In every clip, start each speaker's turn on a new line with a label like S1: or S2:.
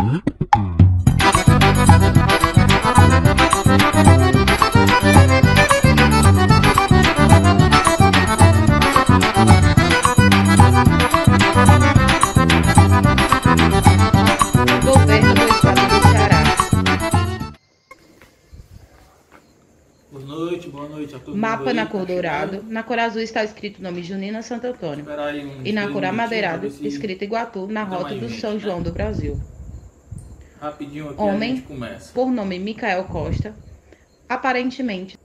S1: Governo do Estado do Ceará.
S2: Boa noite a todos.
S1: Mapa na cor dourado. Na cor azul está escrito o nome Junina Santo Antônio. E na cor amadeirado, escrito Iguatu, na rota do São João do Brasil.
S2: Rapidinho aqui
S1: Homem,
S2: a gente começa.
S1: por nome Micael Costa, aparentemente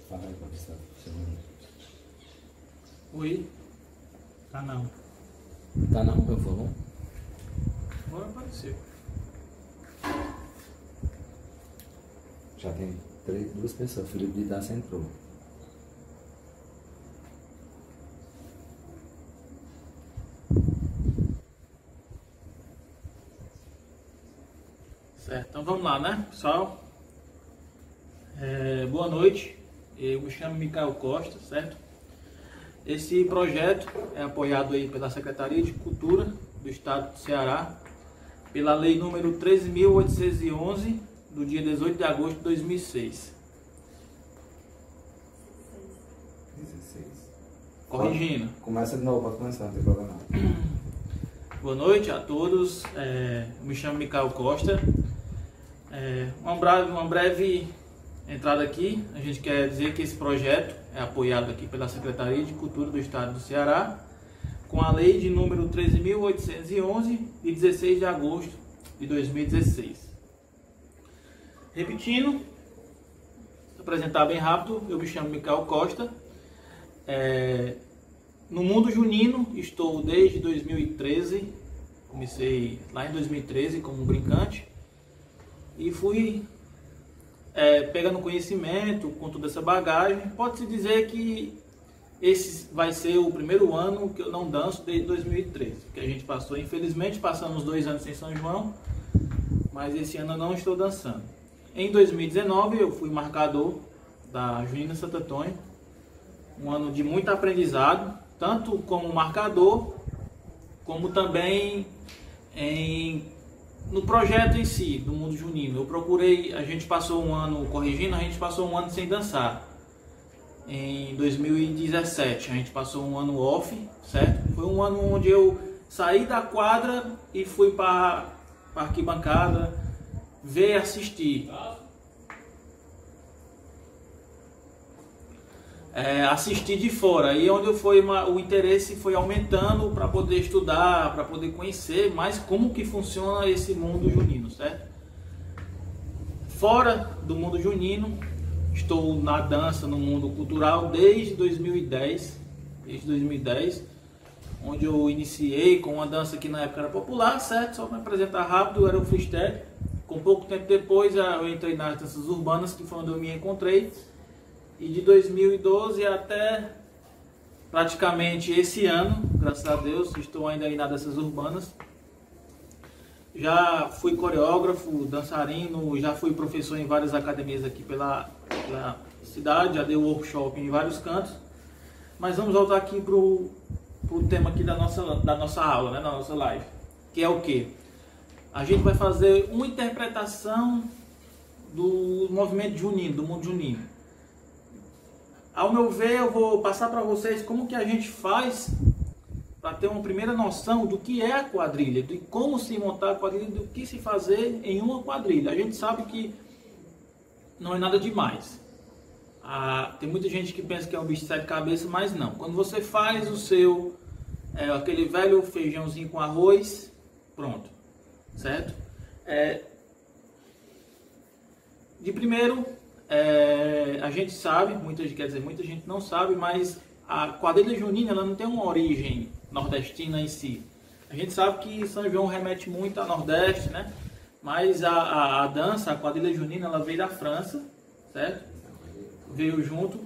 S3: Fala aí, professor.
S2: Oi? Tá não.
S3: Tá não, por favor.
S2: Agora apareceu.
S3: Já tem duas pessoas. Felipe de Daça entrou.
S2: Certo, então vamos lá, né, pessoal? Boa noite. Eu me chamo Micael Costa, certo? Esse projeto é apoiado aí pela Secretaria de Cultura do Estado do Ceará, pela Lei número 13.811, do dia 18 de agosto de 2006.
S3: 16.
S2: Corrigindo.
S3: Começa de novo, pode começar, não tem problema não.
S2: Boa noite a todos. Eu me chamo Micael Costa. Uma breve entrada aqui. A gente quer dizer que esse projeto é apoiado aqui pela Secretaria de Cultura do Estado do Ceará, com a lei de número 13.811, de 16 de agosto de 2016. Repetindo, vou apresentar bem rápido, eu me chamo Micael Costa. No mundo junino estou desde 2013, comecei lá em 2013 como brincante e fui pegando conhecimento com toda essa bagagem. Pode-se dizer que esse vai ser o primeiro ano que eu não danço desde 2013, que a gente passou, infelizmente passamos 2 anos sem São João, mas esse ano eu não estou dançando. Em 2019 eu fui marcador da Junina Santo Antônio, um ano de muito aprendizado, tanto como marcador, como também no projeto em si, do mundo junino. A gente passou um ano, corrigindo, a gente passou um ano sem dançar. Em 2017, a gente passou um ano off, certo? Foi um ano onde eu saí da quadra e fui para a arquibancada ver, assistir. Assistir de fora, aí onde o interesse foi aumentando para poder estudar, para poder conhecer mais como que funciona esse mundo junino, certo? Fora do mundo junino, estou na dança, no mundo cultural desde 2010, onde eu iniciei com uma dança que na época era popular, certo? Só para apresentar rápido, era o freestyle. Com pouco tempo depois eu entrei nas danças urbanas, que foi onde eu me encontrei. E de 2012 até praticamente esse ano, graças a Deus, estou ainda aí nas danças urbanas. Já fui coreógrafo, dançarino, já fui professor em várias academias aqui pela cidade, já dei workshop em vários cantos. Mas vamos voltar aqui para o tema aqui da nossa aula, né, da nossa live, que é o quê? A gente vai fazer uma interpretação do movimento junino, do mundo junino. Ao meu ver, eu vou passar para vocês como que a gente faz para ter uma primeira noção do que é a quadrilha, de como se montar a quadrilha, do que se fazer em uma quadrilha. A gente sabe que não é nada demais. Tem muita gente que pensa que é um bicho de 7 cabeças, mas não. Quando você faz o seu, aquele velho feijãozinho com arroz, pronto, certo? De primeiro, a gente sabe, muita gente não sabe, mas a quadrilha junina ela não tem uma origem nordestina em si. A gente sabe que São João remete muito ao Nordeste, né? Mas a dança, a quadrilha junina, ela veio da França, certo? Veio junto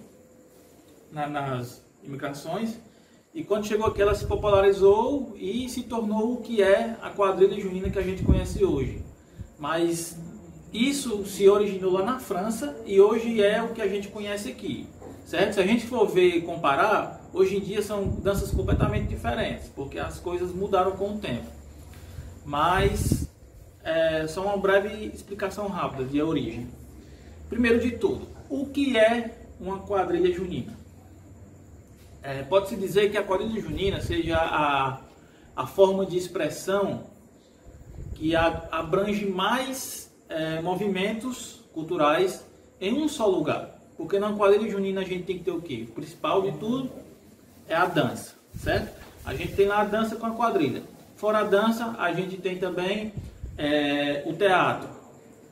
S2: nas imigrações. E quando chegou aqui, ela se popularizou e se tornou o que é a quadrilha junina que a gente conhece hoje. Mas isso se originou lá na França e hoje é o que a gente conhece aqui, certo? Se a gente for ver e comparar, hoje em dia são danças completamente diferentes, porque as coisas mudaram com o tempo. Mas só uma breve explicação rápida de origem. Primeiro de tudo, o que é uma quadrilha junina? Pode-se dizer que a quadrilha junina seja a forma de expressão que abrange mais movimentos culturais em um só lugar. Porque na quadrilha junina a gente tem que ter o quê? O principal de tudo é a dança, certo? A gente tem lá a dança com a quadrilha. Fora a dança, a gente tem também o teatro,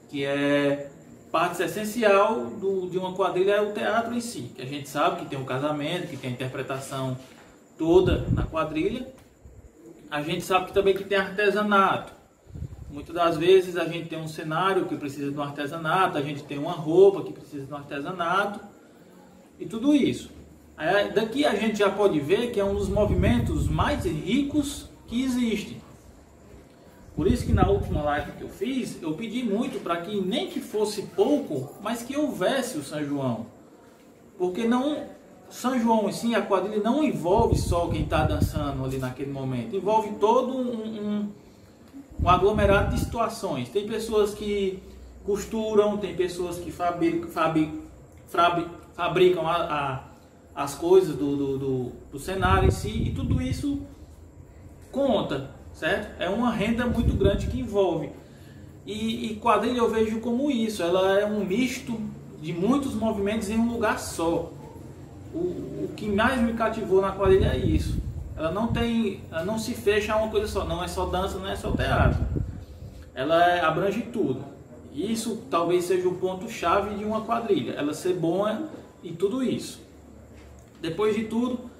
S2: que é parte essencial de uma quadrilha, é o teatro em si, que a gente sabe que tem um casamento, que tem a interpretação toda na quadrilha. A gente sabe que também que tem artesanato. Muitas das vezes a gente tem um cenário que precisa de um artesanato, a gente tem uma roupa que precisa de um artesanato e tudo isso. Daqui a gente já pode ver que é um dos movimentos mais ricos que existem. Por isso que na última live que eu fiz, eu pedi muito para que nem que fosse pouco, mas que houvesse o São João. Porque São João, sim, a quadrilha não envolve só quem está dançando ali naquele momento. Envolve todo um aglomerado de situações. Tem pessoas que costuram, tem pessoas que fabricam as coisas do cenário em si, e tudo isso conta. Certo? É uma renda muito grande que envolve. E quadrilha eu vejo como isso. Ela é um misto de muitos movimentos em um lugar só. O que mais me cativou na quadrilha é isso. Ela não se fecha a uma coisa só. Não é só dança, não é só teatro. Ela abrange tudo. Isso talvez seja o ponto-chave de uma quadrilha. Ela ser boa em tudo isso. Depois de tudo,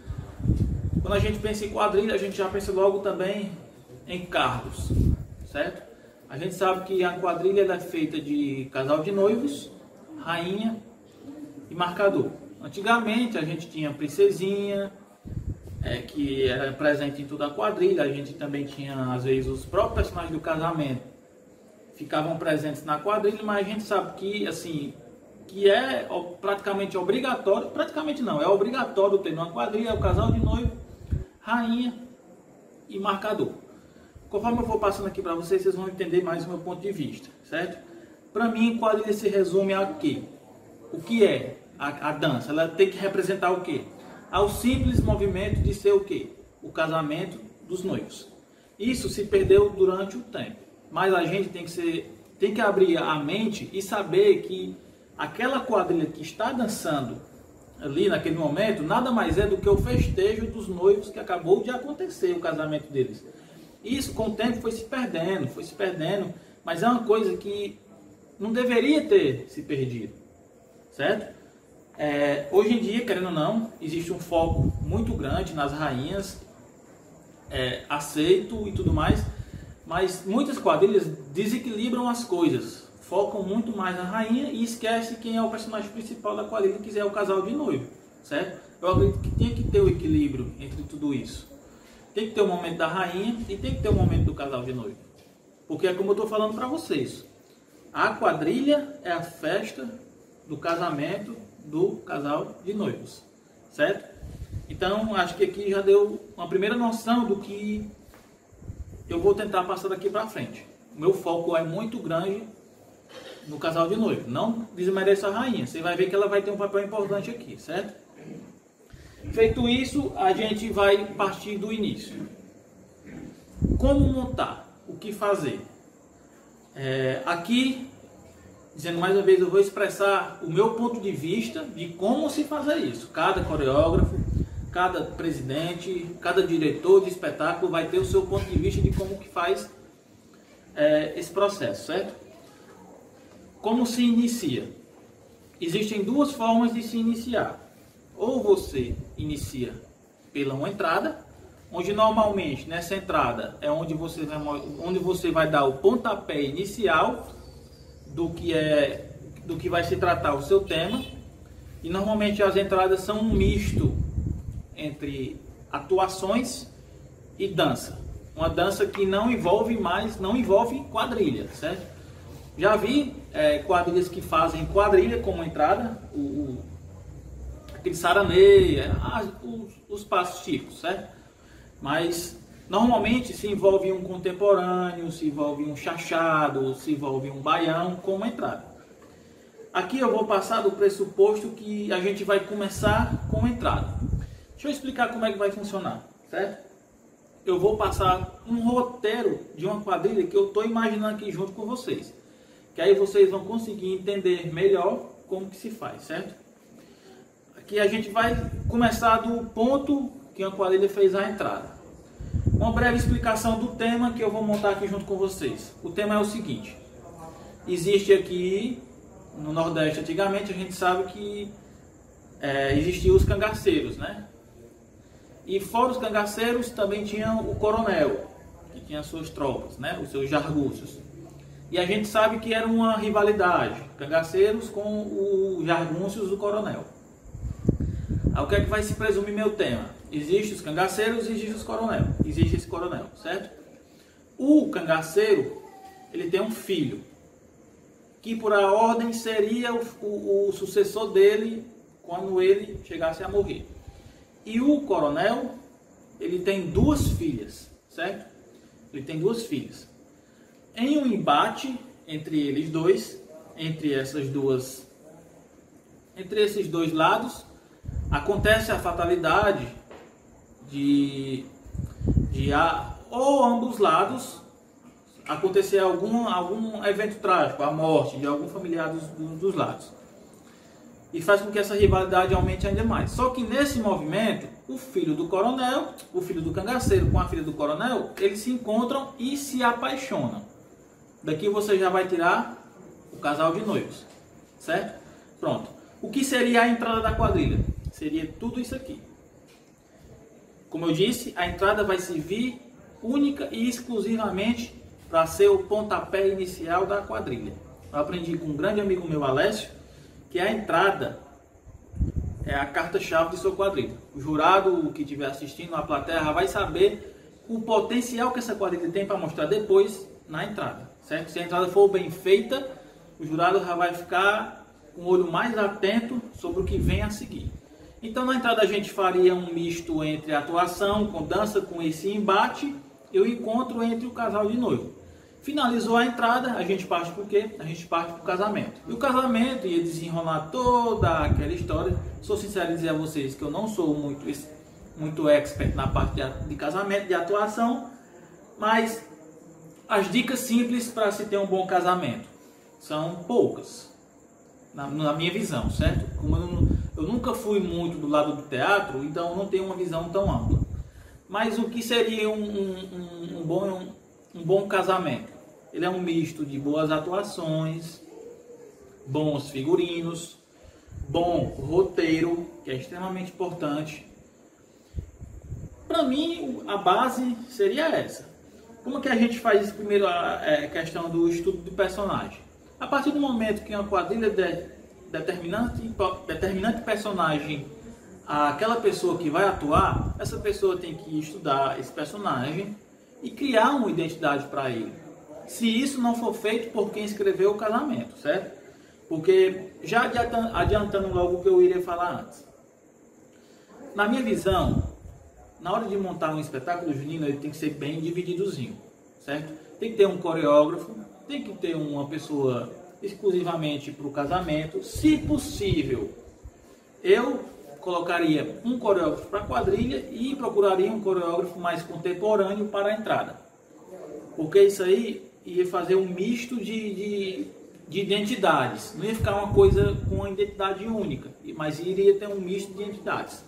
S2: quando a gente pensa em quadrilha, a gente já pensa logo também em cargos, certo? A gente sabe que a quadrilha é feita de casal de noivos, rainha e marcador. Antigamente a gente tinha princesinha, que era presente em toda a quadrilha. A gente também tinha, às vezes, os próprios personagens do casamento ficavam presentes na quadrilha, mas a gente sabe que, assim, que é praticamente obrigatório, praticamente não, é obrigatório ter numa quadrilha o casal de noivo, rainha e marcador. Conforme eu for passando aqui para vocês, vocês vão entender mais o meu ponto de vista, certo? Para mim, quadrilha se resume a quê? O que é a dança? Ela tem que representar o quê? Ao simples movimento de ser o quê? O casamento dos noivos. Isso se perdeu durante o tempo, mas a gente tem que abrir a mente e saber que aquela quadrilha que está dançando ali naquele momento, nada mais é do que o festejo dos noivos que acabou de acontecer, o casamento deles. Isso com o tempo foi se perdendo, mas é uma coisa que não deveria ter se perdido, certo? Hoje em dia, querendo ou não, existe um foco muito grande nas rainhas, aceito e tudo mais, mas muitas quadrilhas desequilibram as coisas, focam muito mais na rainha e esquece quem é o personagem principal da quadrilha, que é o casal de noivo, certo? Eu acredito que tem que ter o equilíbrio entre tudo isso. Tem que ter o momento da rainha e tem que ter o momento do casal de noivo. Porque é como eu estou falando para vocês. A quadrilha é a festa do casamento do casal de noivos. Certo? Então, acho que aqui já deu uma primeira noção do que eu vou tentar passar daqui para frente. O meu foco é muito grande no casal de noivo. Não desmereço a rainha. Você vai ver que ela vai ter um papel importante aqui. Certo? Feito isso, a gente vai partir do início. Como montar? O que fazer? Aqui, dizendo mais uma vez, eu vou expressar o meu ponto de vista de como se fazer isso. Cada coreógrafo, cada presidente, cada diretor de espetáculo vai ter o seu ponto de vista de como que faz esse processo, certo? Como se inicia? Existem duas formas de se iniciar. Ou você inicia pela uma entrada, onde normalmente nessa entrada é onde você vai dar o pontapé inicial do que vai se tratar o seu tema. E normalmente as entradas são um misto entre atuações e dança. Uma dança que não envolve quadrilha, certo? Já vi quadrilhas que fazem quadrilha como entrada, aquele saranê, os passos típicos, certo? Mas normalmente se envolve um contemporâneo, se envolve um chachado, se envolve um baião como entrada. Aqui eu vou passar do pressuposto que a gente vai começar com entrada. Deixa eu explicar como é que vai funcionar, certo? Eu vou passar um roteiro de uma quadrilha que eu estou imaginando aqui junto com vocês. Que aí vocês vão conseguir entender melhor como que se faz, certo? Aqui a gente vai começar do ponto que a quadrilha fez a entrada. Uma breve explicação do tema que eu vou montar aqui junto com vocês. O tema é o seguinte. Existe aqui, no Nordeste antigamente, a gente sabe que existiam os cangaceiros, né? E fora os cangaceiros também tinha o coronel, que tinha suas tropas, né? Os seus jargúcios. E a gente sabe que era uma rivalidade, cangaceiros com os jargúcios do coronel. Aí o que é que vai se presumir meu tema? Existem os cangaceiros e existe os coronel. Existe esse coronel, certo? O cangaceiro, ele tem um filho, que por a ordem seria o sucessor dele quando ele chegasse a morrer. E o coronel, ele tem duas filhas, certo? Ele tem duas filhas. Em um embate entre eles dois, entre esses dois lados, acontece a fatalidade ou ambos lados acontecer algum evento trágico, a morte de algum familiar dos lados. E faz com que essa rivalidade aumente ainda mais. Só que nesse movimento, o filho do coronel, o filho do cangaceiro com a filha do coronel, eles se encontram e se apaixonam. Daqui você já vai tirar o casal de noivos, certo? Pronto. O que seria a entrada da quadrilha? Seria tudo isso aqui. Como eu disse, a entrada vai servir única e exclusivamente para ser o pontapé inicial da quadrilha. Eu aprendi com um grande amigo meu, Alessio, que a entrada é a carta-chave de sua quadrilha. O jurado que estiver assistindo, a plateia, vai saber o potencial que essa quadrilha tem para mostrar depois na entrada, certo? Se a entrada for bem feita, o jurado já vai ficar com o olho mais atento sobre o que vem a seguir. Então na entrada a gente faria um misto entre atuação, com dança, com esse embate e o encontro entre o casal de noivo. Finalizou a entrada, a gente parte para o quê? A gente parte para o casamento. E o casamento ia desenrolar toda aquela história. Sou sincero em dizer a vocês que eu não sou muito expert na parte de casamento, de atuação, mas as dicas simples para se ter um bom casamento são poucas, na minha visão, certo? Como eu nunca fui muito do lado do teatro, então eu não tenho uma visão tão ampla. Mas o que seria um bom casamento? Ele é um misto de boas atuações, bons figurinos, bom roteiro, que é extremamente importante. Para mim, a base seria essa. Como que a gente faz isso? Primeiro, a questão do estudo do personagem. A partir do momento que uma quadrilha determinante personagem aquela pessoa que vai atuar, essa pessoa tem que estudar esse personagem e criar uma identidade para ele. Se isso não for feito por quem escreveu o casamento, certo? Porque, já adiantando logo o que eu iria falar antes. Na minha visão, na hora de montar um espetáculo junino, ele tem que ser bem divididozinho, certo? Tem que ter um coreógrafo, tem que ter uma pessoa exclusivamente para o casamento. Se possível, eu colocaria um coreógrafo para a quadrilha e procuraria um coreógrafo mais contemporâneo para a entrada. Porque isso aí ia fazer um misto de identidades. Não ia ficar uma coisa com uma identidade única, mas iria ter um misto de identidades.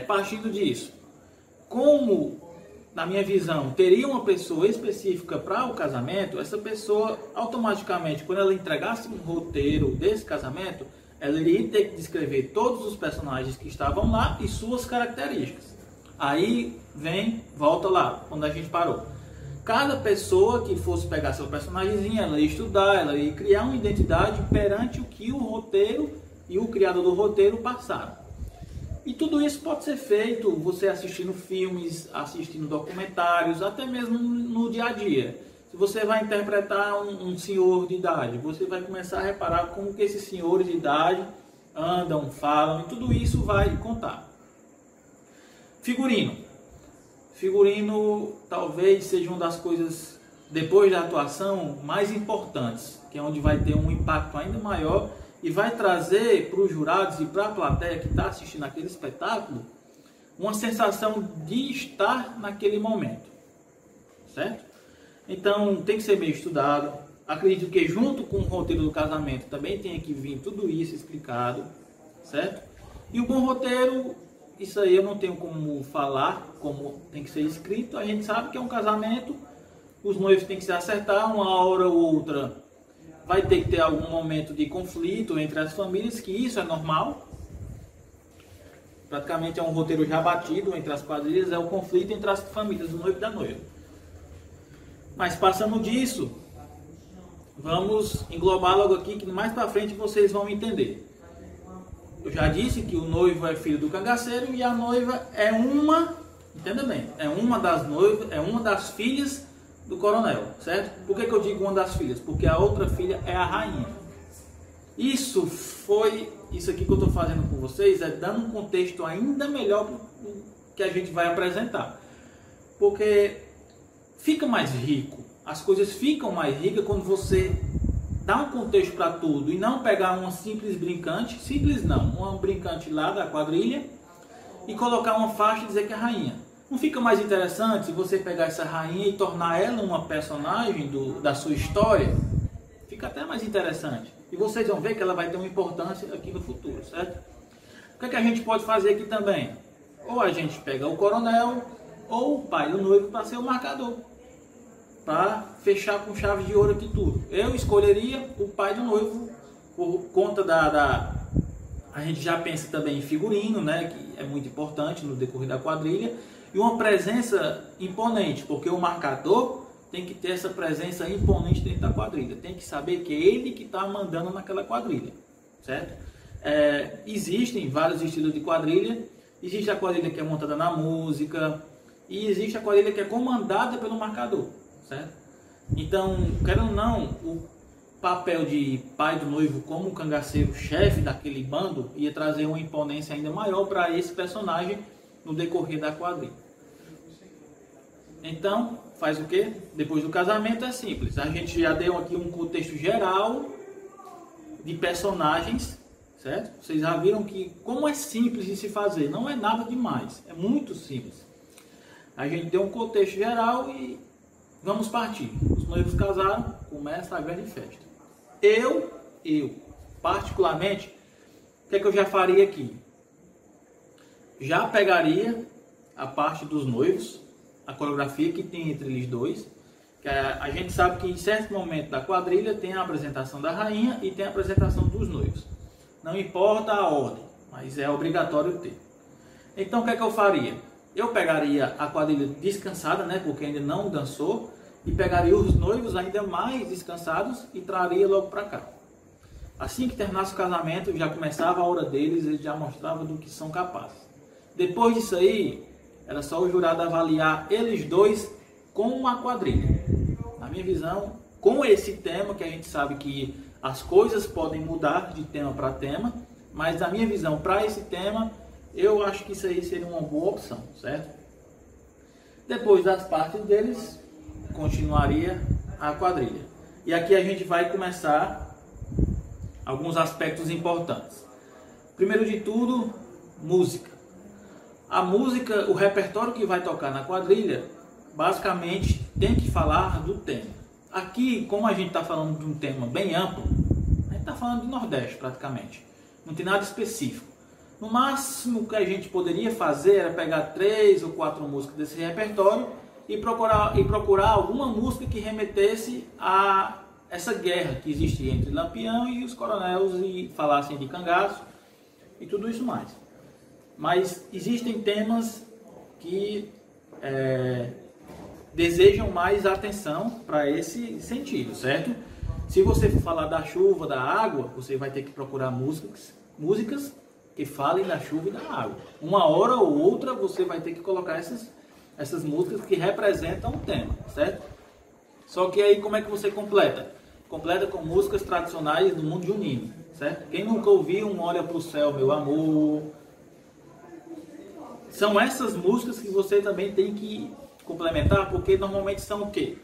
S2: Partindo disso, como, na minha visão, teria uma pessoa específica para o casamento, essa pessoa, automaticamente, quando ela entregasse um roteiro desse casamento, ela iria ter que descrever todos os personagens que estavam lá e suas características. Aí volta lá, onde a gente parou. Cada pessoa que fosse pegar seu personagemzinho, ela ia estudar, ela ia criar uma identidade perante o que o roteiro e o criador do roteiro passaram. E tudo isso pode ser feito você assistindo filmes, assistindo documentários, até mesmo no dia a dia. Se você vai interpretar um senhor de idade, você vai começar a reparar como que esses senhores de idade andam, falam, e tudo isso vai contar. Figurino. Figurino talvez seja uma das coisas, depois da atuação, mais importantes, que é onde vai ter um impacto ainda maior e vai trazer para os jurados e para a plateia que está assistindo aquele espetáculo uma sensação de estar naquele momento, certo? Então tem que ser bem estudado. Acredito que junto com o roteiro do casamento também tem que vir tudo isso explicado, certo? E o bom roteiro, isso aí eu não tenho como falar, como tem que ser escrito. A gente sabe que é um casamento, os noivos têm que se acertar, uma hora ou outra vai ter que ter algum momento de conflito entre as famílias, que isso é normal. Praticamente é um roteiro já batido entre as quadrilhas, é o conflito entre as famílias do noivo e da noiva. Mas passando disso, vamos englobar logo aqui, que mais para frente vocês vão entender. Eu já disse que o noivo é filho do cangaceiro e a noiva é entenda bem, é uma das noivas, é uma das filhas do coronel, certo? Por que eu digo uma das filhas? Porque a outra filha é a rainha. Isso aqui que eu estou fazendo com vocês é dando um contexto ainda melhor para o que a gente vai apresentar. Porque fica mais rico, as coisas ficam mais ricas quando você dá um contexto para tudo e não pegar uma simples brincante, uma brincante lá da quadrilha e colocar uma faixa e dizer que é rainha. Não fica mais interessante se você pegar essa rainha e tornar ela uma personagem da sua história? Fica até mais interessante. E vocês vão ver que ela vai ter uma importância aqui no futuro, certo? O que é que a gente pode fazer aqui também? Ou a gente pega o coronel ou o pai do noivo para ser o marcador, para fechar com chave de ouro aqui tudo. Eu escolheria o pai do noivo por conta a gente já pensa também em figurino, né, que é muito importante no decorrer da quadrilha, e uma presença imponente, porque o marcador tem que ter essa presença imponente dentro da quadrilha, tem que saber que é ele que está mandando naquela quadrilha, certo? Existem vários estilos de quadrilha. Existe a quadrilha que é montada na música e existe a quadrilha que é comandada pelo marcador, certo? Então, querendo ou não, o papel de pai do noivo como cangaceiro, chefe daquele bando, ia trazer uma imponência ainda maior para esse personagem no decorrer da quadrilha. Então, faz o que? Depois do casamento é simples. A gente já deu aqui um contexto geral de personagens, certo? Vocês já viram que como é simples de se fazer, não é nada demais, é muito simples. A gente deu um contexto geral e vamos partir. Os noivos casaram, começa a grande festa. Eu, particularmente, o que é que eu já faria aqui? Já pegaria a parte dos noivos, a coreografia que tem entre eles dois, que a gente sabe que em certo momento da quadrilha tem a apresentação da rainha e tem a apresentação dos noivos. Não importa a ordem, mas é obrigatório ter. Então o que é que eu faria? Eu pegaria a quadrilha descansada, né, porque ainda não dançou, e pegaria os noivos ainda mais descansados e traria logo para cá. Assim que terminasse o casamento, já começava a hora deles, eles já mostravam do que são capazes. Depois disso aí, era só o jurado avaliar eles dois com a quadrilha. Na minha visão, com esse tema, que a gente sabe que as coisas podem mudar de tema para tema, mas na minha visão, para esse tema, eu acho que isso aí seria uma boa opção, certo? Depois das partes deles, continuaria a quadrilha. E aqui a gente vai começar alguns aspectos importantes. Primeiro de tudo, música. A música, o repertório que vai tocar na quadrilha, basicamente tem que falar do tema. Aqui, como a gente está falando de um tema bem amplo, a gente está falando de Nordeste praticamente. Não tem nada específico. No máximo que a gente poderia fazer era pegar 3 ou 4 músicas desse repertório e procurar alguma música que remetesse a essa guerra que existe entre Lampião e os coronéis e falassem de cangaço e tudo isso mais. Mas existem temas que desejam mais atenção para esse sentido, certo? Se você for falar da chuva, da água, você vai ter que procurar músicas que falem da chuva e da água. Uma hora ou outra você vai ter que colocar essas músicas que representam o tema, certo? Só que aí como é que você completa? Completa com músicas tradicionais do mundo junino, certo? Quem nunca ouviu um Olha pro Céu, Meu Amor? São essas músicas que você também tem que complementar, porque normalmente são o quê?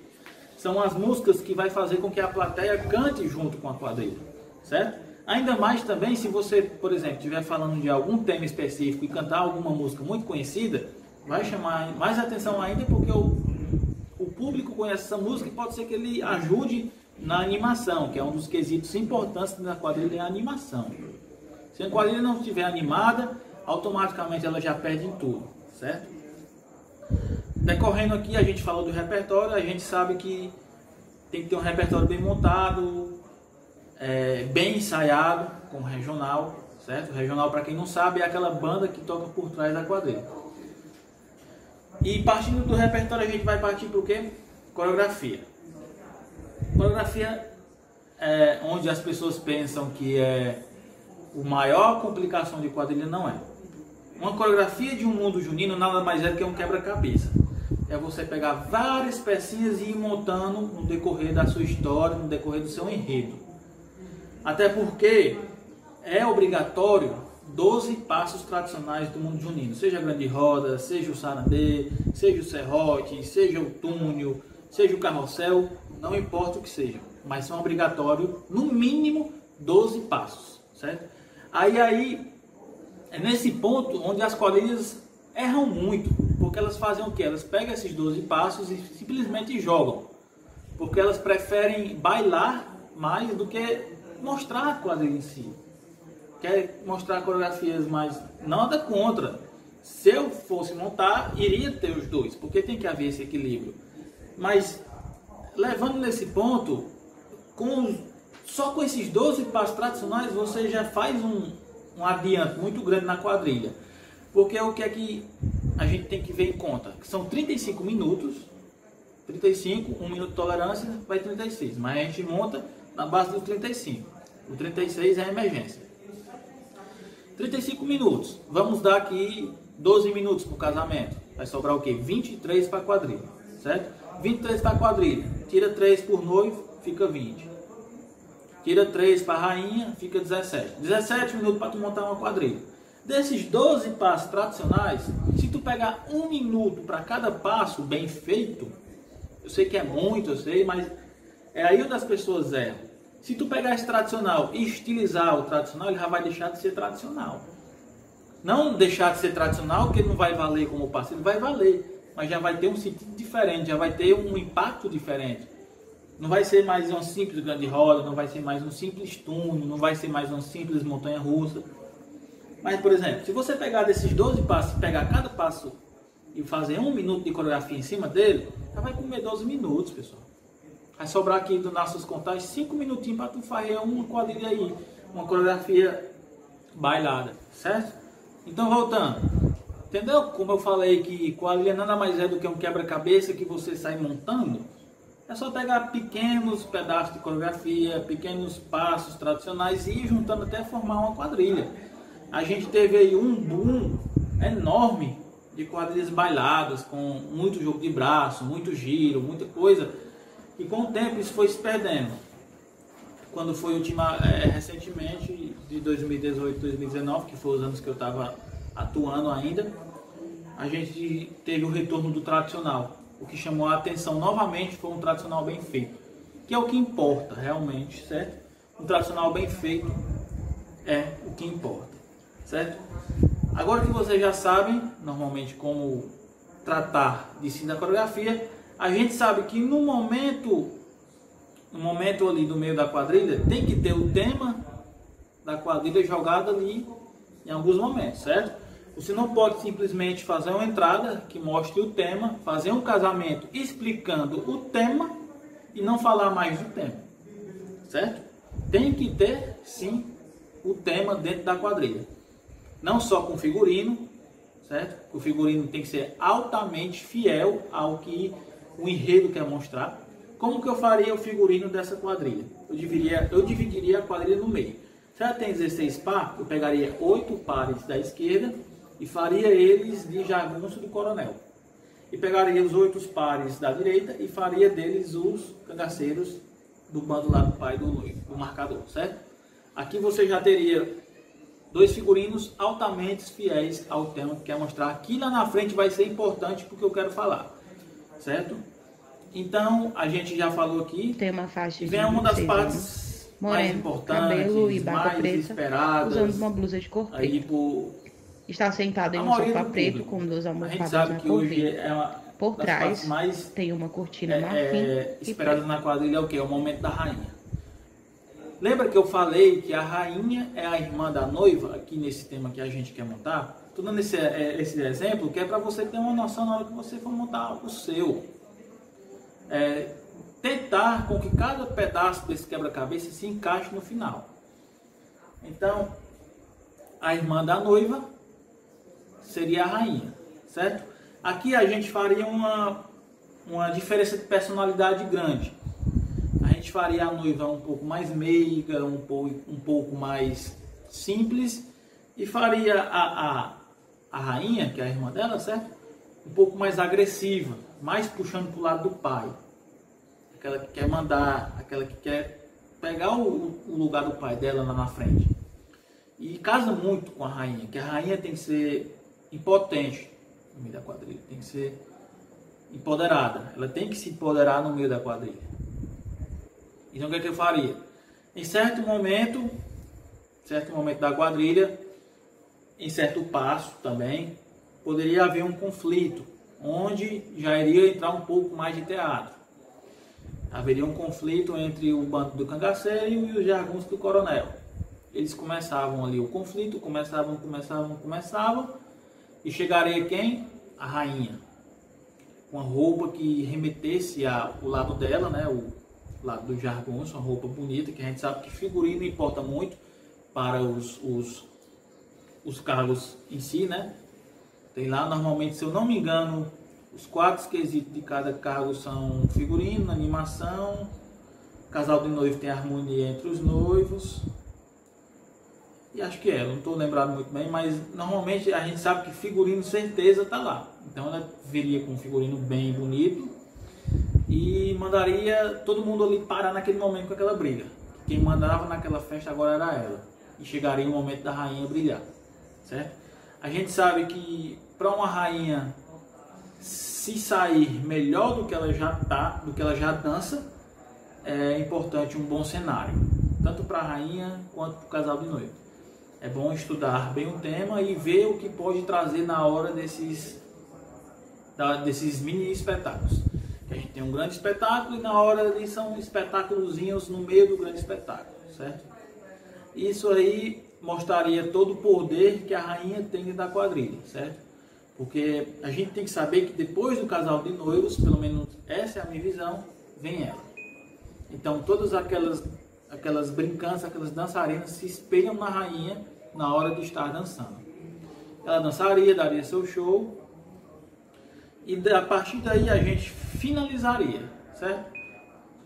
S2: São as músicas que vai fazer com que a plateia cante junto com a quadrilha, certo? Ainda mais também se você, por exemplo, estiver falando de algum tema específico e cantar alguma música muito conhecida, vai chamar mais atenção ainda, porque o público conhece essa música e pode ser que ele ajude na animação, que é um dos quesitos importantes da quadrilha, é a animação. Se a quadrilha não estiver animada, automaticamente ela já perde em tudo, certo? Decorrendo aqui, a gente falou do repertório, a gente sabe que tem que ter um repertório bem montado, bem ensaiado, com regional, certo? Regional, para quem não sabe, é aquela banda que toca por trás da quadrilha. E partindo do repertório, a gente vai partir para o quê? Coreografia. Coreografia é onde as pessoas pensam que é a maior complicação de quadrilha, não é. Uma coreografia de um mundo junino nada mais é do que um quebra-cabeça. É você pegar várias pecinhas e ir montando no decorrer da sua história, no decorrer do seu enredo. Até porque é obrigatório 12 passos tradicionais do mundo junino. Seja a grande roda, seja o sarandê, seja o serrote, seja o túnel, seja o carrossel, não importa o que seja. Mas são obrigatórios, no mínimo, 12 passos, certo? Aí é nesse ponto onde as quadrilhas erram muito, porque elas fazem o quê? Elas pegam esses 12 passos e simplesmente jogam, porque elas preferem bailar mais do que mostrar a quadrilha em si. Quer mostrar coreografias, mas nada contra. Se eu fosse montar, iria ter os dois, porque tem que haver esse equilíbrio. Mas levando nesse ponto, só com esses 12 passos tradicionais você já faz um adianto muito grande na quadrilha. Porque o que é que a gente tem que ver em conta? Que são 35 minutos, 35, 1 minuto de tolerância, vai 36. Mas a gente monta na base dos 35. O 36 é a emergência. 35 minutos. Vamos dar aqui 12 minutos para o casamento. Vai sobrar o quê? 23 para a quadrilha, certo? 23 para a quadrilha. Tira 3 por noivo, fica 20. Tira 3 para a rainha, fica 17. 17 minutos para tu montar uma quadrilha. Desses 12 passos tradicionais, se tu pegar 1 minuto para cada passo bem feito, eu sei que é muito, eu sei, mas é aí onde as pessoas erram. Se tu pegar esse tradicional e estilizar o tradicional, ele já vai deixar de ser tradicional. Não deixar de ser tradicional, porque não vai valer como passo, ele vai valer, mas já vai ter um sentido diferente, já vai ter um impacto diferente. Não vai ser mais uma simples grande roda, não vai ser mais um simples túnel, não vai ser mais uma simples montanha-russa. Mas, por exemplo, se você pegar desses 12 passos, pegar cada passo e fazer 1 minuto de coreografia em cima dele, já vai comer 12 minutos, pessoal. Vai sobrar aqui das nossas contagens 5 minutinhos para tu fazer uma quadrilha aí, uma coreografia bailada, certo? Então, voltando. Entendeu? Como eu falei que quadrilha nada mais é do que um quebra-cabeça que você sai montando. É só pegar pequenos pedaços de coreografia, pequenos passos tradicionais e ir juntando até formar uma quadrilha. A gente teve aí um boom enorme de quadrilhas bailadas, com muito jogo de braço, muito giro, muita coisa. E com o tempo isso foi se perdendo. Quando foi recentemente, de 2018, 2019, que foram os anos que eu estava atuando ainda, a gente teve o retorno do tradicional. O que chamou a atenção novamente foi um tradicional bem feito, que é o que importa realmente, certo? Um tradicional bem feito é o que importa, certo? Agora que vocês já sabem, normalmente, como tratar de si da coreografia, a gente sabe que no momento ali do meio da quadrilha, tem que ter o tema da quadrilha jogado ali em alguns momentos, certo? Você não pode simplesmente fazer uma entrada que mostre o tema, fazer um casamento explicando o tema e não falar mais do tema, certo? Tem que ter, sim, o tema dentro da quadrilha. Não só com figurino, certo? O figurino tem que ser altamente fiel ao que o enredo quer mostrar. Como que eu faria o figurino dessa quadrilha? Eu dividiria a quadrilha no meio. Se ela tem 16 par, eu pegaria 8 pares da esquerda e faria eles de jagunço do coronel. E pegaria os 8 pares da direita e faria deles os cangaceiros do bando lá do pai do noivo, do marcador, certo? Aqui você já teria 2 figurinos altamente fiéis ao tema que quer mostrar. Aqui lá na frente vai ser importante porque eu quero falar, certo? Então, a gente já falou aqui.
S1: Tem uma faixa de
S2: vem uma das partes
S1: moreno,
S2: mais importantes,
S1: cabelo e barba
S2: mais
S1: preta,
S2: esperadas.
S1: usando uma blusa de cor preta. Está sentado em um sofá preto com 2 almofadas na cor verde. Por trás tem uma cortina marfim.
S2: Esperada na quadrilha é o que? É o momento da rainha. Lembra que eu falei que a rainha é a irmã da noiva, aqui nesse tema que a gente quer montar? Estou dando esse exemplo que é para você ter uma noção na hora que você for montar o seu. Tentar com que cada pedaço desse quebra-cabeça se encaixe no final. Então, a irmã da noiva seria a rainha, certo? Aqui a gente faria uma diferença de personalidade grande. A gente faria a noiva um pouco mais meiga, um pouco mais simples, e faria a rainha, que é a irmã dela, certo? Um pouco mais agressiva, mais puxando para o lado do pai. Aquela que quer mandar, aquela que quer pegar o lugar do pai dela lá na frente. E casa muito com a rainha, que a rainha tem que ser impotente no meio da quadrilha, tem que ser empoderada. Ela tem que se empoderar no meio da quadrilha. Então o que é que eu faria? Em certo momento da quadrilha, em certo passo também, poderia haver um conflito, onde já iria entrar um pouco mais de teatro. Haveria um conflito entre o bando do cangaceiro e os jagunços do coronel. Eles começavam ali o conflito, começavam, e chegaria quem? A rainha. Com a roupa que remetesse ao lado dela, né? O lado do jagunço, uma roupa bonita, que a gente sabe que figurino importa muito para os cargos em si, né? Tem lá, normalmente, se eu não me engano, os 4 quesitos de cada cargo são figurino, animação, casal de noivo tem harmonia entre os noivos, e acho que não estou lembrado muito bem, mas normalmente a gente sabe que figurino certeza está lá. Então ela viria com um figurino bem bonito e mandaria todo mundo ali parar naquele momento com aquela briga. Quem mandava naquela festa agora era ela, e chegaria o momento da rainha brilhar, certo? A gente sabe que para uma rainha se sair melhor do que ela já do que ela já dança, é importante um bom cenário, tanto para a rainha quanto para o casal de noivo. É bom estudar bem o tema e ver o que pode trazer na hora desses mini espetáculos. A gente tem um grande espetáculo e na hora ali são espetáculozinhos no meio do grande espetáculo, certo? Isso aí mostraria todo o poder que a rainha tem dentro da quadrilha, certo? Porque a gente tem que saber que depois do casal de noivos, pelo menos essa é a minha visão, vem ela. Então todas aquelas brincanças, aquelas dançarinas se espelham na rainha na hora de estar dançando. Ela dançaria, daria seu show e a partir daí a gente finalizaria, certo?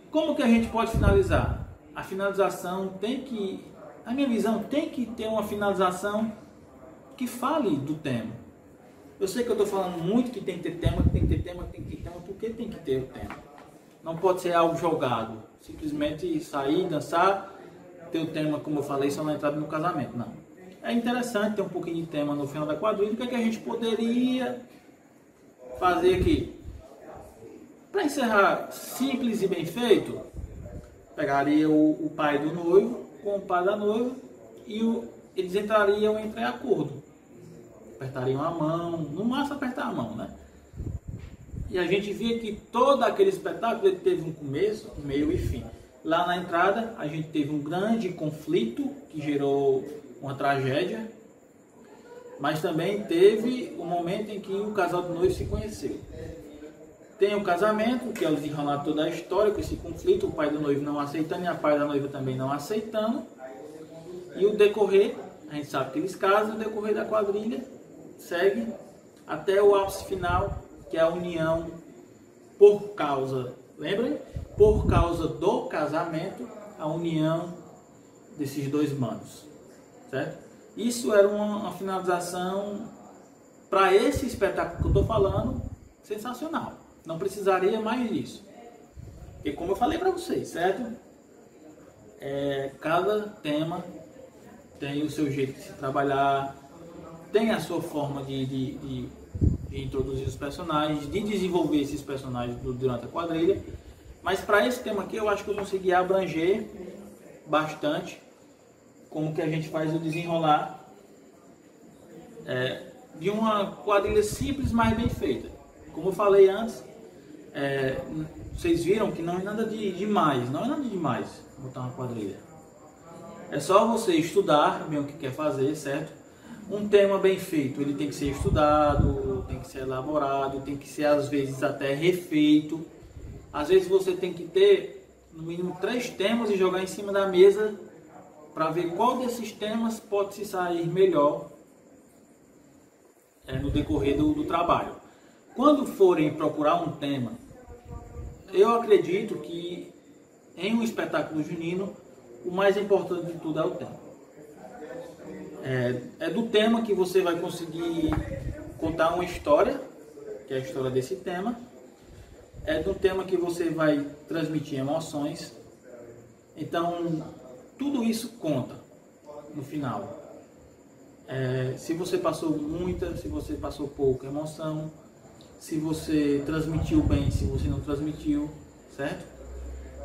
S2: Como que a gente pode finalizar? A finalização tem que, na minha visão, tem que ter uma finalização que fale do tema. Eu sei que eu estou falando muito que tem que ter tema, porque tem que ter o tema. Não pode ser algo jogado, simplesmente sair, dançar, ter o tema, como eu falei, só na entrada no casamento, não. É interessante ter um pouquinho de tema no final da quadrilha. O que é que a gente poderia fazer aqui? Para encerrar simples e bem feito, pegaria o pai do noivo com o pai da noiva e eles entrariam em acordo. Apertariam a mão, no máximo apertar a mão, né? E a gente via que todo aquele espetáculo ele teve um começo, um meio e fim. Lá na entrada a gente teve um grande conflito que gerou uma tragédia, mas também teve o momento em que o casal de noivo se conheceu. Tem o casamento, que é o desenrolar toda a história com esse conflito, o pai do noivo não aceitando e a pai da noiva também não aceitando. E o decorrer, a gente sabe que eles casam, o decorrer da quadrilha segue até o ápice final, que é a união por causa, lembrem? Por causa do casamento, a união desses dois manos, certo? Isso era uma finalização para esse espetáculo que eu estou falando, sensacional. Não precisaria mais disso. E como eu falei para vocês, certo? Cada tema tem o seu jeito de se trabalhar, tem a sua forma de introduzir os personagens, de desenvolver esses personagens durante a quadrilha. Mas para esse tema aqui eu acho que eu consegui abranger bastante como que a gente faz o desenrolar de uma quadrilha simples, mas bem feita. Como eu falei antes, vocês viram que não é nada de demais, não é nada demais botar uma quadrilha. É só você estudar bem o que quer fazer, certo? Um tema bem feito, ele tem que ser estudado, tem que ser elaborado, tem que ser às vezes até refeito. Às vezes você tem que ter no mínimo 3 temas e jogar em cima da mesa para ver qual desses temas pode se sair melhor no decorrer do trabalho. Quando forem procurar um tema, eu acredito que em um espetáculo junino, o mais importante de tudo é o tema. É do tema que você vai conseguir contar uma história, que é a história desse tema. É do tema que você vai transmitir emoções. Então, tudo isso conta no final. Se você passou muita, se você passou pouca emoção, se você transmitiu bem, se você não transmitiu, certo?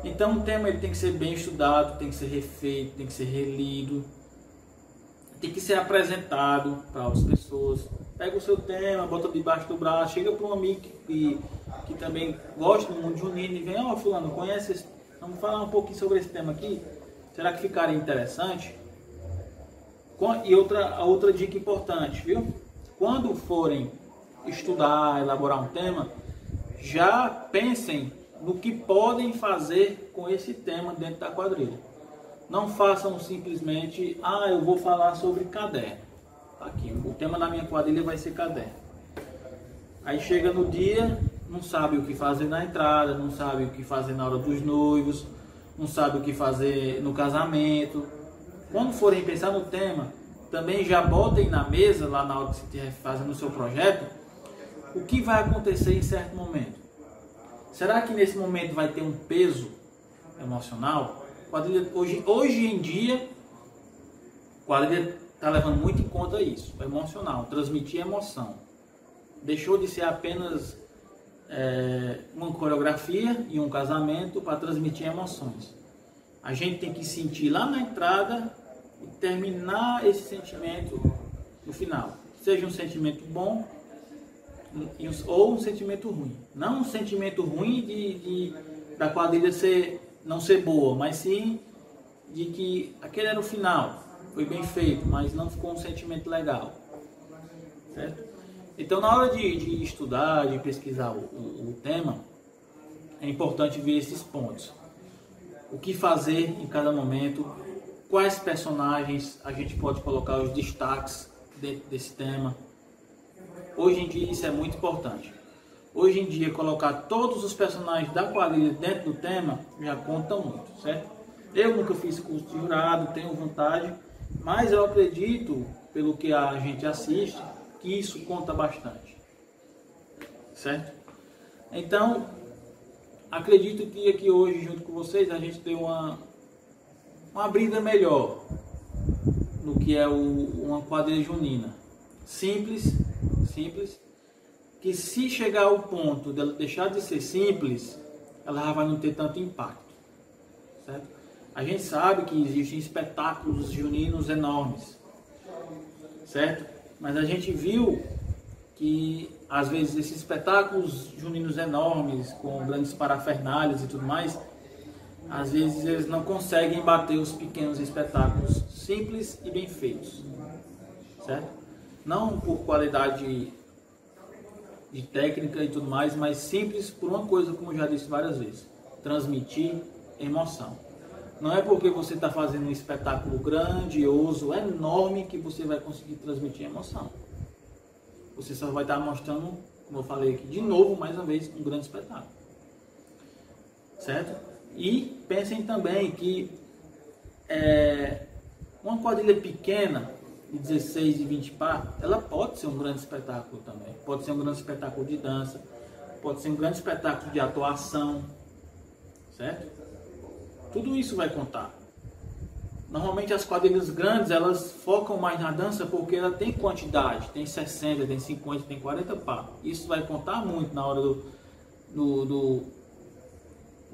S2: Então o tema ele tem que ser bem estudado, tem que ser refeito, tem que ser relido, tem que ser apresentado para as pessoas. Pega o seu tema, bota debaixo do braço, chega para um amigo que também gosta do mundo junino e vem, ó, fulano, conhece esse... Vamos falar um pouquinho sobre esse tema aqui? Será que ficaria interessante? E outra dica importante, viu? Quando forem estudar, elaborar um tema, já pensem no que podem fazer com esse tema dentro da quadrilha. Não façam simplesmente, eu vou falar sobre caderno. Tá aqui, o tema da minha quadrilha vai ser caderno. Aí chega no dia, não sabe o que fazer na entrada, não sabe o que fazer na hora dos noivos, não sabe o que fazer no casamento. Quando forem pensar no tema, também já botem na mesa, lá na hora que você estiver fazendo o seu projeto, o que vai acontecer em certo momento. Será que nesse momento vai ter um peso emocional? Quadrilha, hoje em dia, quadrilha está levando muito em conta isso, o emocional, transmitir emoção. Deixou de ser apenas uma coreografia e um casamento para transmitir emoções. A gente tem que sentir lá na entrada e terminar esse sentimento no final. Seja um sentimento bom ou um sentimento ruim. Não um sentimento ruim da quadrilha não ser boa, mas sim de que aquele era o final. Foi bem feito, mas não ficou um sentimento legal. Certo? Então, na hora de estudar, de pesquisar o tema, é importante ver esses pontos. O que fazer em cada momento, quais personagens a gente pode colocar os destaques dentro desse tema. Hoje em dia isso é muito importante. Hoje em dia colocar todos os personagens da quadrilha dentro do tema já conta muito, certo? Eu nunca fiz curso de jurado, tenho vontade, mas eu acredito, pelo que a gente assiste, que isso conta bastante, certo? Então, acredito que aqui hoje, junto com vocês, a gente tem uma brida melhor no que é uma quadrilha junina. Simples, que se chegar ao ponto dela deixar de ser simples, ela já vai não ter tanto impacto, certo? A gente sabe que existem espetáculos juninos enormes, certo? Mas a gente viu que às vezes esses espetáculos juninos enormes, com grandes parafernálias e tudo mais, às vezes eles não conseguem bater os pequenos espetáculos simples e bem feitos, certo? Não por qualidade de técnica e tudo mais, mas simples por uma coisa, como eu já disse várias vezes: transmitir emoção. Não é porque você está fazendo um espetáculo grandioso, enorme, que você vai conseguir transmitir emoção. você só vai estar mostrando, como eu falei aqui, de novo, mais uma vez, um grande espetáculo. Certo? E pensem também que uma quadrilha pequena, de 16 e 20 par, ela pode ser um grande espetáculo também. Pode ser um grande espetáculo de dança, pode ser um grande espetáculo de atuação, certo? Tudo isso vai contar. Normalmente as quadrilhas grandes, elas focam mais na dança porque ela tem quantidade, tem 60, tem 50, tem 40 par. Isso vai contar muito na hora no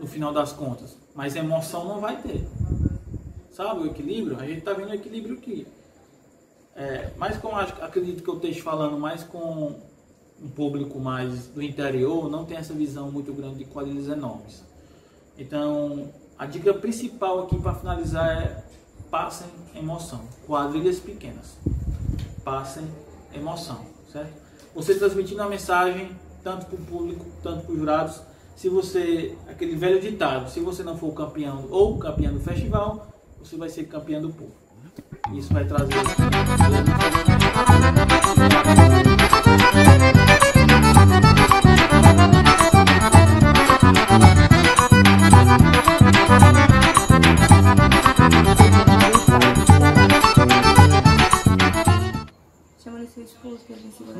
S2: final das contas. Mas emoção não vai ter. Sabe o equilíbrio? A gente está vendo o equilíbrio aqui. Mas como acredito que eu esteja falando mais com um público mais do interior, não tem essa visão muito grande de quadrilhas enormes. Então, a dica principal aqui para finalizar é: passem emoção. Quadrilhas pequenas, passem emoção, certo? Você transmitindo a mensagem tanto para o público, tanto para os jurados. Se você, aquele velho ditado, se você não for campeão ou campeão do festival, você vai ser campeão do povo. Isso vai trazer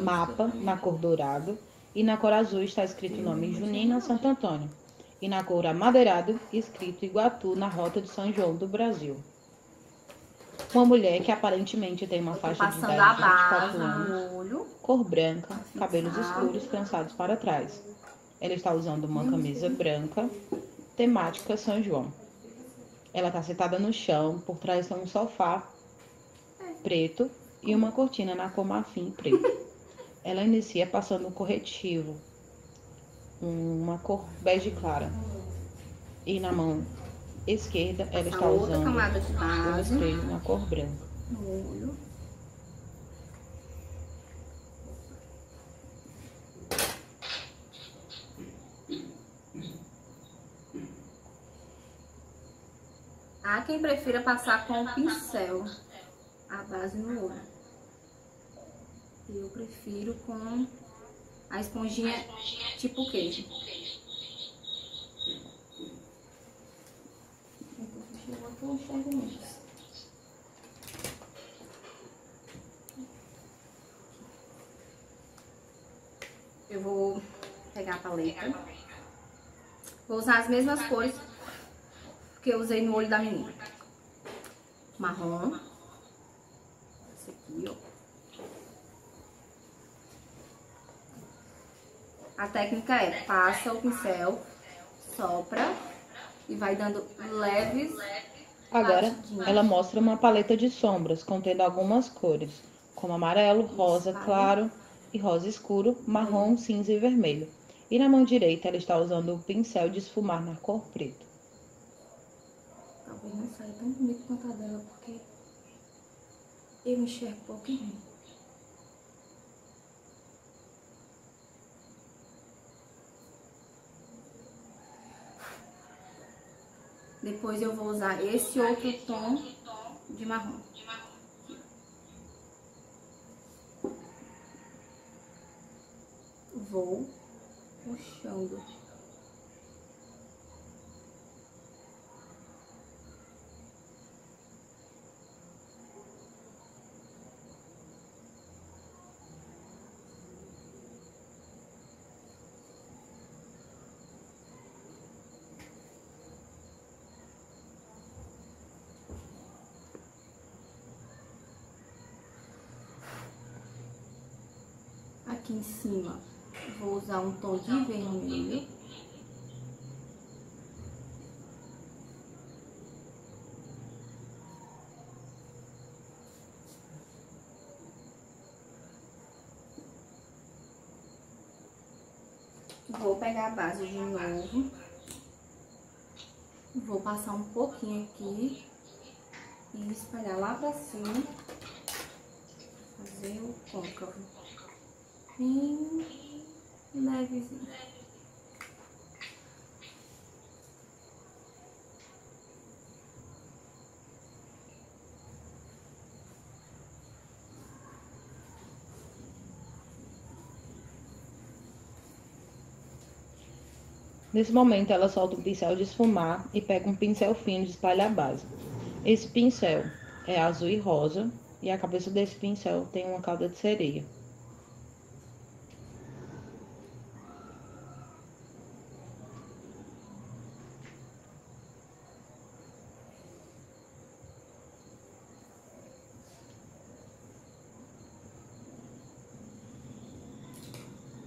S1: mapa na cor dourado e na cor azul está escrito o nome Junina Santo Antônio e na cor amadeirado escrito Iguatu na rota de São João do Brasil. Uma mulher que aparentemente tem uma faixa de idade de 24 anos, cor branca, cabelos escuros trançados para trás. Ela está usando uma camisa branca, temática São João. Ela está sentada no chão, por trás tem um sofá preto e uma cortina na cor marfim preto. Ela inicia passando um corretivo, uma cor bege clara. E na mão esquerda ela está usando um espelho na cor branca.
S4: Há quem prefira passar com o pincel a base no olho. Eu prefiro com a esponjinha tipo queijo. Eu vou pegar a paleta. Vou usar as mesmas cores que eu usei no olho da menina. Marrom. Esse aqui, ó. A técnica é: passa o pincel, sopra e vai dando leves.
S1: Agora, ela mostra uma paleta de sombras contendo algumas cores, como amarelo, rosa claro e rosa escuro, marrom, cinza e vermelho. E na mão direita ela está usando o pincel de esfumar na cor preto.
S4: Talvez não saia tão bonito quanto a dela, porque eu enxergo um pouquinho. Depois eu vou usar esse outro tom de marrom. Vou puxando. Aqui em cima, vou usar um tom de vermelho. Vou pegar a base de novo. Vou passar um pouquinho aqui e espalhar lá pra cima. Fazer o côncavo. Bem levezinho.
S1: Nesse momento, ela solta um pincel de esfumar e pega um pincel fino de espalhar a base. Esse pincel é azul e rosa, e a cabeça desse pincel tem uma cauda de sereia.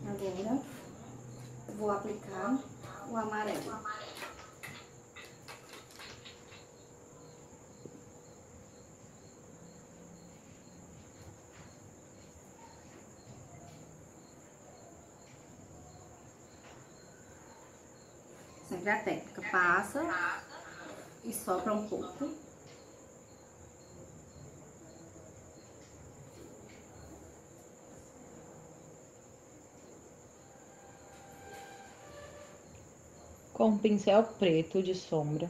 S4: Agora, vou aplicar o amarelo. Sempre a técnica, passa e sopra um pouco.
S1: Com um pincel preto de sombra,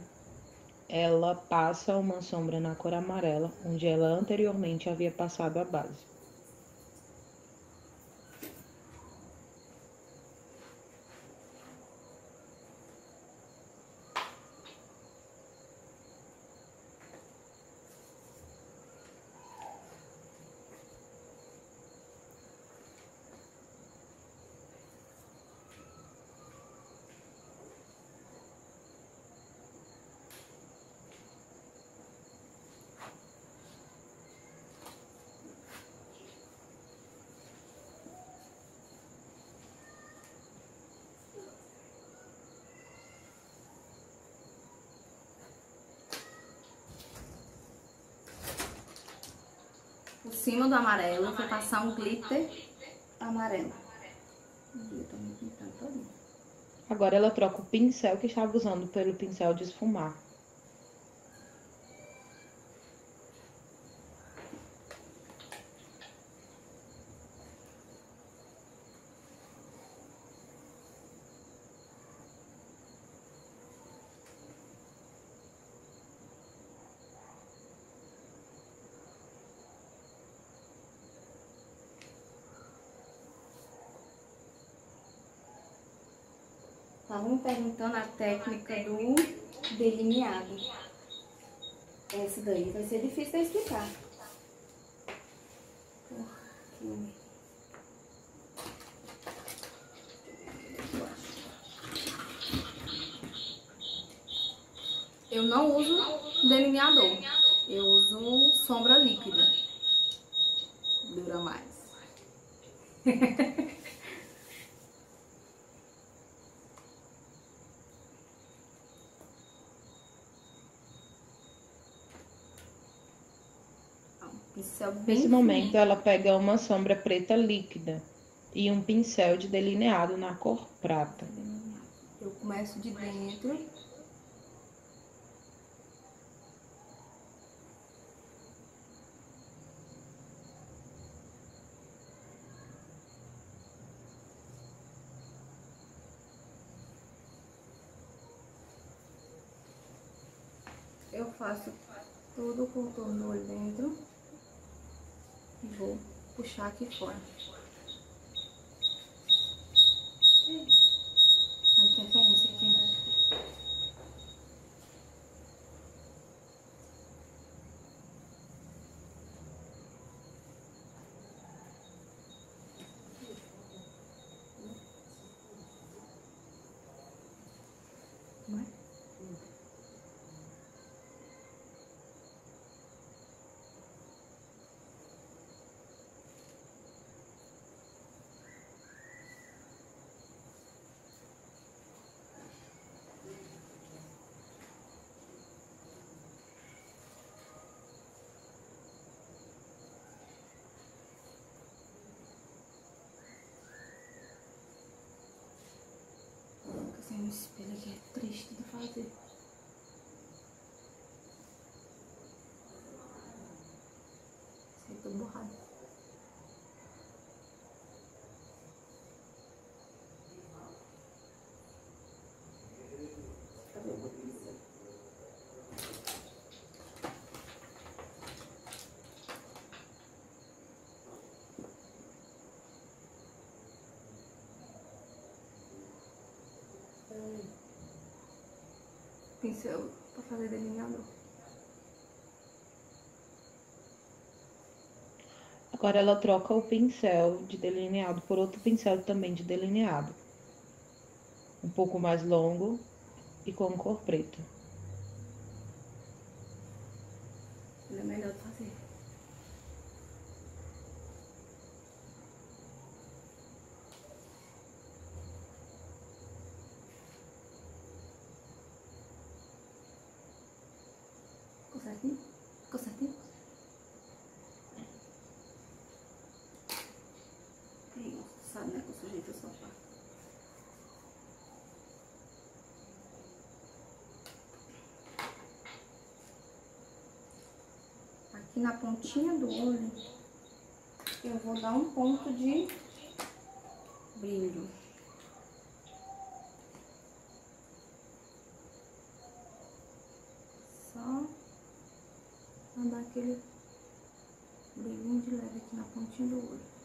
S1: ela passa uma sombra na cor amarela, onde ela anteriormente havia passado a base.
S4: Por cima do amarelo, vou passar um glitter amarelo.
S1: Agora ela troca o pincel que estava usando pelo pincel de esfumar.
S4: Estavam me perguntando a técnica do delineado. Essa daí vai ser difícil de explicar. Porque... eu não uso delineador, eu uso sombra líquida. Dura mais. Pincel bem
S1: Nesse momento,
S4: fininho.
S1: ela pega uma sombra preta líquida e um pincel de delineado na cor prata.
S4: Eu começo de dentro. Eu faço todo o contorno do olho dentro e vou puxar aqui fora. A interferência aqui. pincel pra fazer delineador.
S1: Agora ela troca o pincel de delineado por outro pincel também de delineado. Um pouco mais longo e com cor preta.
S4: Ele é melhor de fazer. Ficou certinho? Ficou certinho? Aí, tu sabe, né, que eu sujeito o sofá. Aqui na pontinha do olho, eu vou dar um ponto de brilho. Só pra dar aquele brilhinho de leve aqui na pontinha do olho.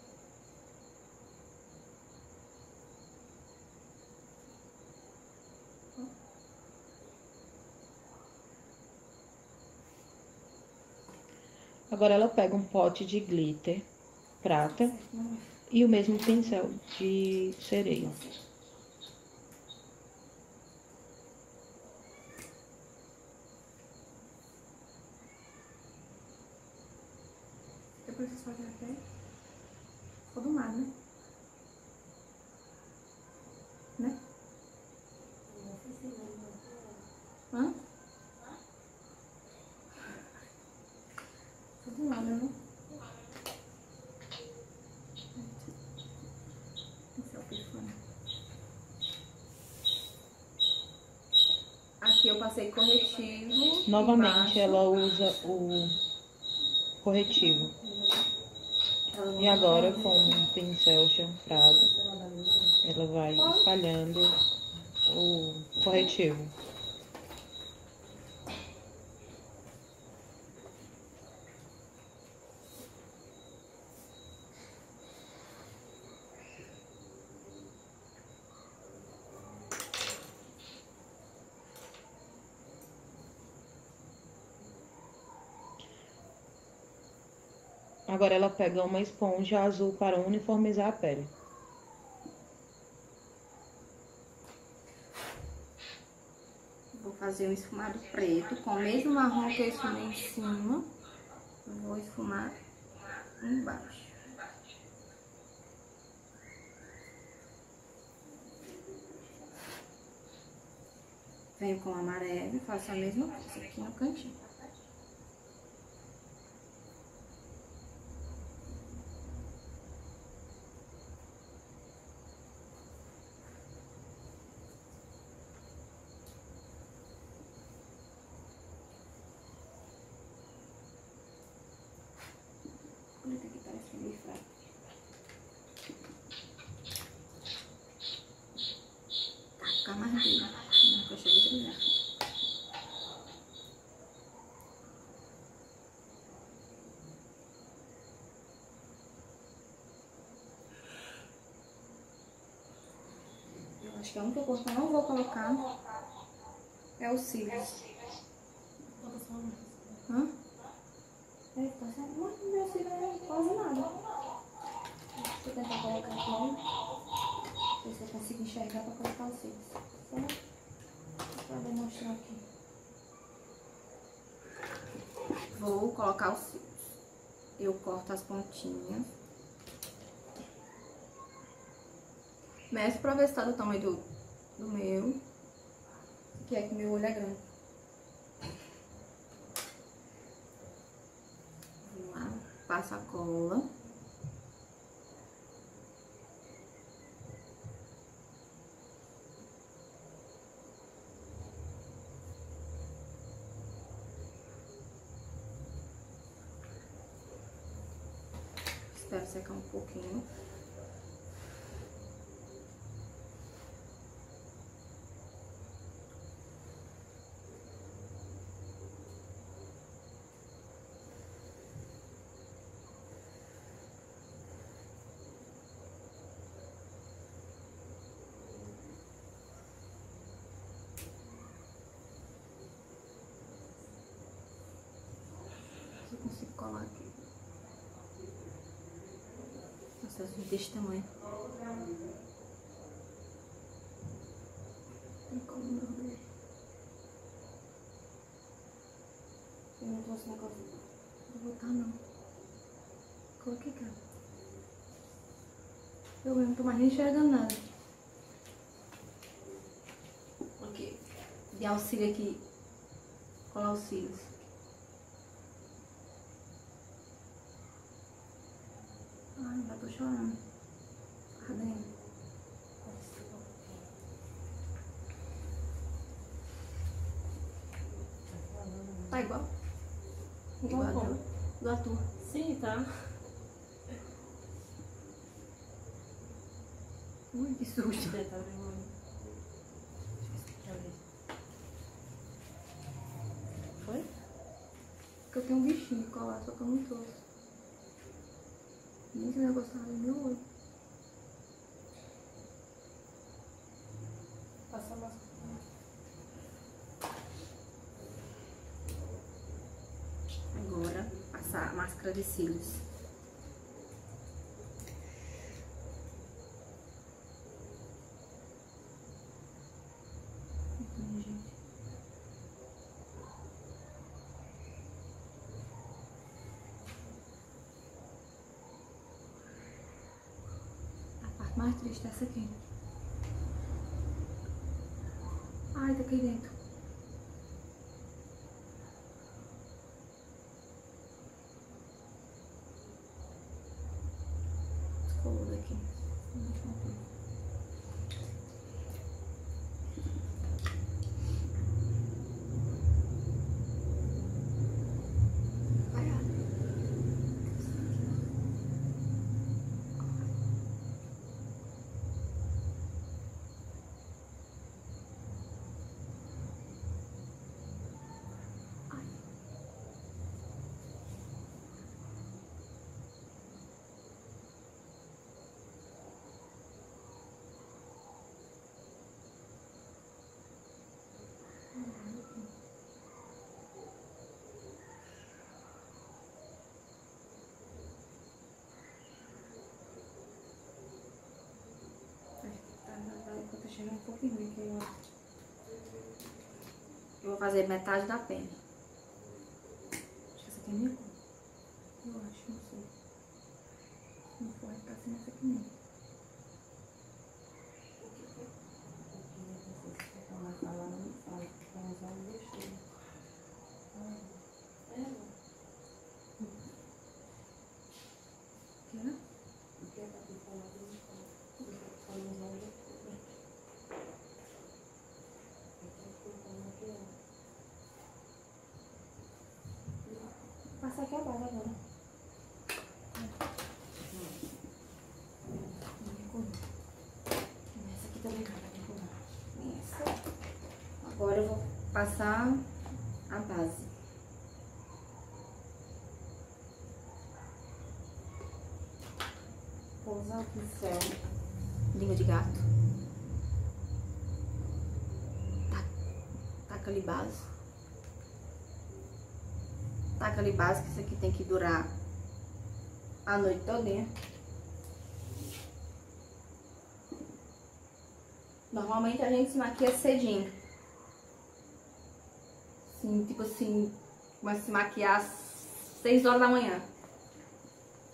S1: Agora ela pega um pote de glitter prata e o mesmo pincel de sereia.
S4: Depois vocês fazem até ficou do lado, né? Né? Hã? Ficou do lado, né? Pincel perfumado. Aqui eu passei corretivo.
S1: Novamente
S4: embaixo.
S1: ela usa o corretivo. E agora com um pincel chanfrado, ela vai espalhando o corretivo. Agora ela pega uma esponja azul para uniformizar a pele.
S4: Vou fazer um esfumado preto com o mesmo marrom que eu esfumei em cima. Eu vou esfumar embaixo. Venho com o amarelo e faço a mesma coisa aqui no cantinho. Olha aqui, parece meio fraco. Tá, ficar mais duro. Não, que eu cheguei a brilhar. Eu acho que a única coisa que eu não vou colocar é os cílios. Hã? É, tá certo. Mas meu cílio é quase nada. Deixa eu tentar colocar aqui. Ver se eu consigo enxergar pra colocar os cílios. Só pra demonstrar aqui. Vou colocar os cílios. Eu corto as pontinhas. Meço pra ver se tá do tamanho do meu. Que é que meu olho é grande. Vamos lá. Passo a cola. Espero secar um pouquinho. colar aqui. Nossa, eu desse tamanho. Não como meu bebê. Eu não trouxe negócio. Não vou botar não. Coloquei, cara. Eu mesmo não tô mais nem enxergando nada. Ok. De auxílio aqui. Colar os cílios. Ai, já tô chorando. Ardendo. Tá igual? Igual a tua. Igual a tua.
S5: Sim, tá.
S4: Ui, que susto.
S5: Tá vermelho.
S4: Foi? Porque eu tenho um bichinho de colar, só que eu não trouxe. Nem esse negócio tava no meu olho.
S5: Passa mais.
S4: Agora, passar a máscara de cílios. Então, gente. A parte mais triste é essa aqui. Ai, tá aqui dentro. Descolou daqui. Ai, ai. Tá chegando um pouquinho aqui, ó. Eu vou fazer metade da pele. Acho que essa aqui é minha cor. Eu acho, não sei. Se não for, vai ficar assim essa aqui mesmo. Quer? Passa aqui abaixo agora. Essa aqui também não. Essa. Agora eu vou passar a base. Vou usar o pincel língua de gato. Taca ali base. Taca ali base, que isso aqui tem que durar a noite todinha. Normalmente a gente se maquia cedinho. Assim, tipo assim, começa a se maquiar às 6 horas da manhã.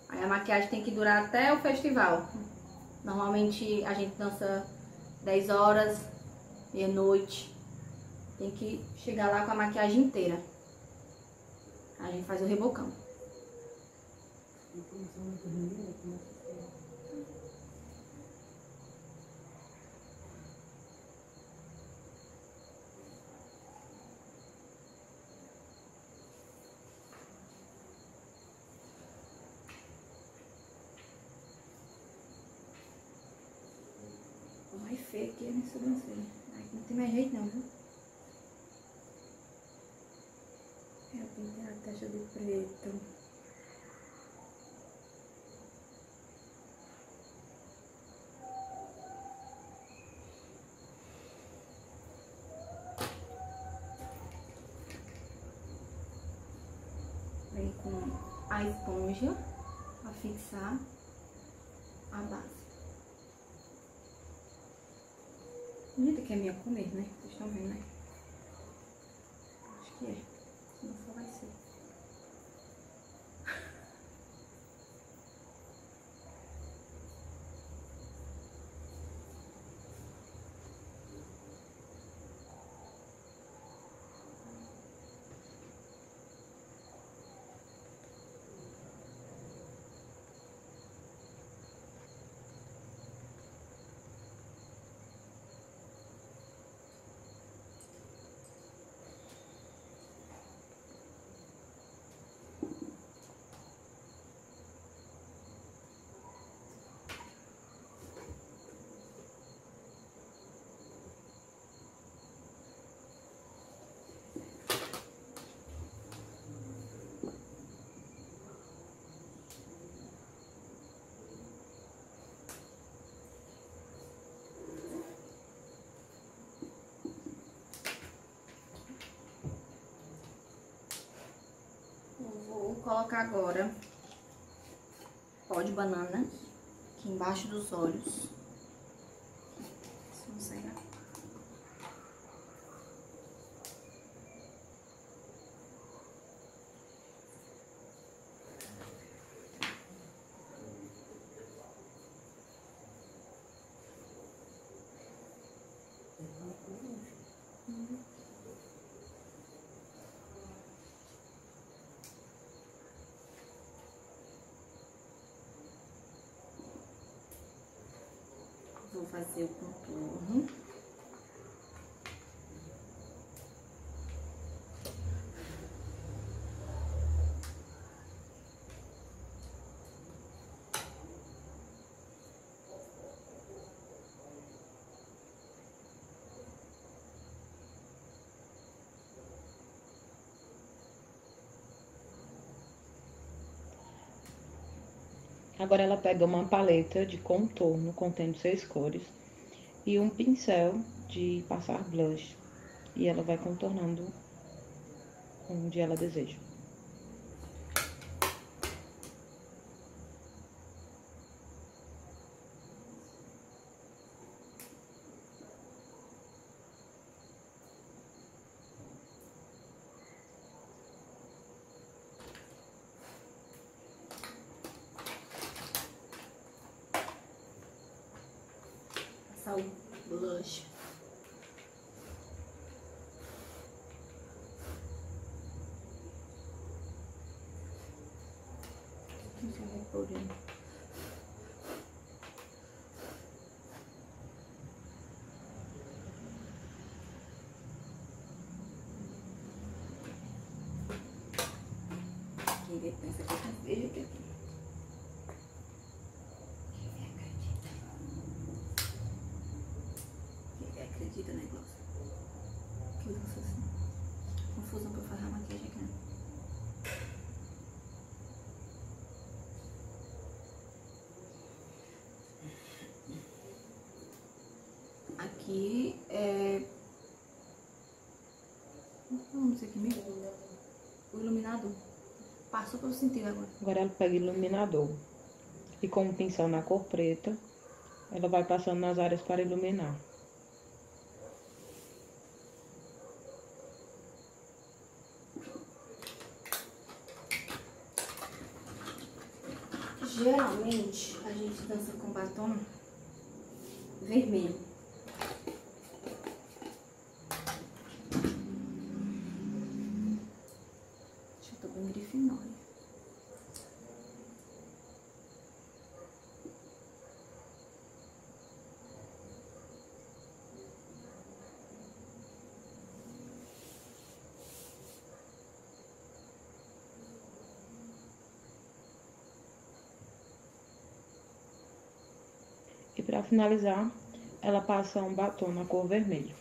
S4: Aí a maquiagem tem que durar até o festival. Normalmente a gente dança 10 horas, meia-noite. Tem que chegar lá com a maquiagem inteira. A gente faz o rebocão. O mais feio aqui é minha sobrancelha. Aqui não tem mais jeito não, viu? Eu pintei a testa de preto. Vem com a esponja para fixar a base. Bonita que é minha comer, né? Vocês estão vendo, né? Acho que é. Senão só vai ser. Vou colocar agora pó de banana aqui embaixo dos olhos. Vamos sair. Vou fazer o contorno.
S1: Agora ela pega uma paleta de contorno contendo 6 cores e um pincel de passar blush. E ela vai contornando onde ela deseja.
S4: Passar o blush. Deixa eu repor ele. Quem pensa que eu vejo aqui. Acredita, né, Glaucia? Que eu faço assim. Confusão pra fazer a maquiagem aqui, né? Aqui é... Vamos aqui mesmo. O iluminador. Passou pra eu sentir agora.
S1: Agora ela pega iluminador. E com o pincel na cor preta, ela vai passando nas áreas para iluminar.
S4: Geralmente, a gente dança com batom vermelho. Deixa eu tô bem grifinória.
S1: E para finalizar, ela passa um batom na cor vermelho.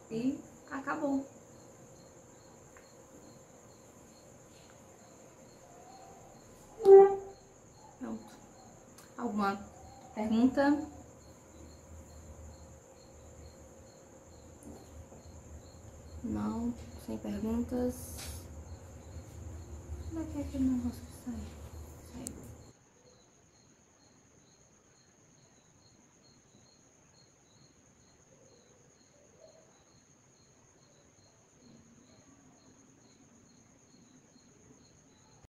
S4: E acabou. Pronto. Alguma pergunta? Não, sem perguntas. Como é que é aquele negócio que sai?